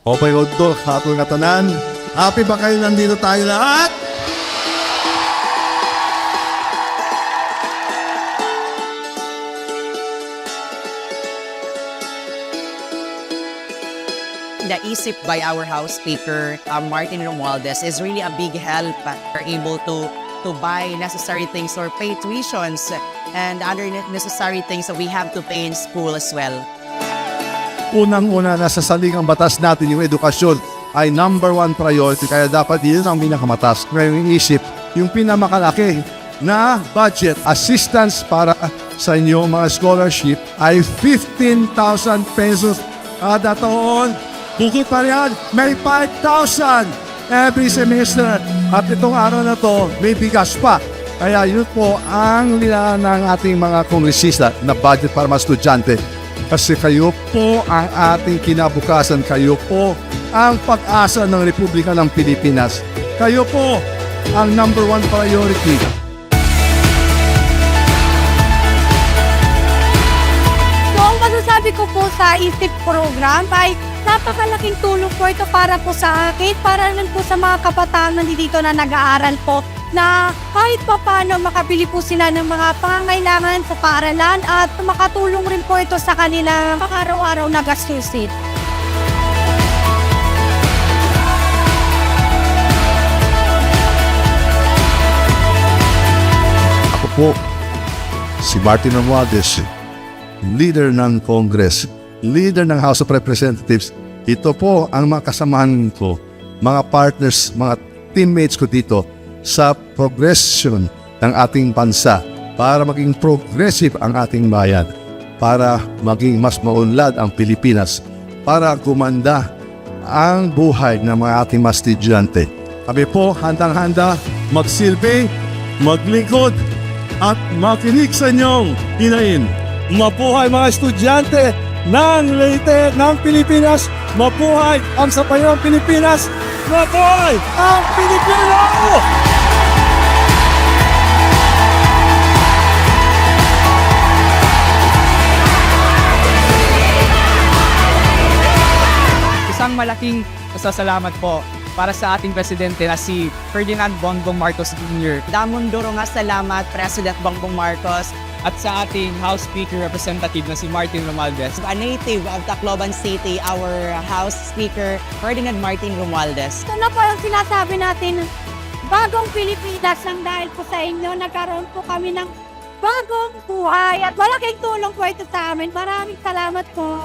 Okay, Odo, hapon nga tanan. Happy ba kayo nandito tayo lahat? The isip by our House Speaker, Martin Romualdez, is really a big help. We're able to buy necessary things or pay tuitions and other necessary things that we have to pay in school as well. Unang-una, nasa saligang batas natin yung edukasyon ay number one priority. Kaya dapat yun ang pinakamataas. Ngayon isip, yung pinamakalaki na budget assistance para sa inyong mga scholarship ay 15,000 pesos kada taon. Bukod pa riyan, may 5,000 every semester. At itong araw na to, may bigas pa. Kaya yun po ang lilaan ng ating mga kongresista na budget para mga estudyante. Kasi kayo po ang ating kinabukasan. Kayo po ang pag-asa ng Republika ng Pilipinas. Kayo po ang number one priority. So, ang masasabi ko po sa ISIP program ay napakalaking tulong po ito para po sa akin, para rin po sa mga kabataan nandito na nag-aaral po na kahit pa paano makabili po sila ng mga pangangailangan sa paaralan at makatulong rin po ito sa kanilang pang-araw-araw na gastusin. Ako po, si Martin Romualdez, leader ng Congress, leader ng House of Representatives. Ito po ang mga kasamahan ko, mga partners, mga teammates ko dito sa progression ng ating bansa para maging progressive ang ating bayan, para maging mas maunlad ang Pilipinas, para gumanda ang buhay ng mga ating mga estudyante. Kami po handang-handa magsilbi, maglingkod at makinig sa inyong hinain. Mabuhay mga estudyante ng Leyte ng Pilipinas! Mabuhay ang Sapayong Pilipinas! Mabuhay ang Pilipino! Isang malaking pasasalamat po para sa ating presidente na si Ferdinand Bongbong Marcos Jr. Damon duro nga salamat, President Bongbong Marcos, at sa ating House Speaker Representative na si Martin Romualdez. a native of Tacloban City, our House Speaker, Ferdinand Martin Romualdez. Ito na po yung sinasabi natin, bagong Pilipinas nang dahil po sa inyo, nagkaroon po kami ng bagong buhay at malaking tulong po ito sa amin. Maraming salamat po.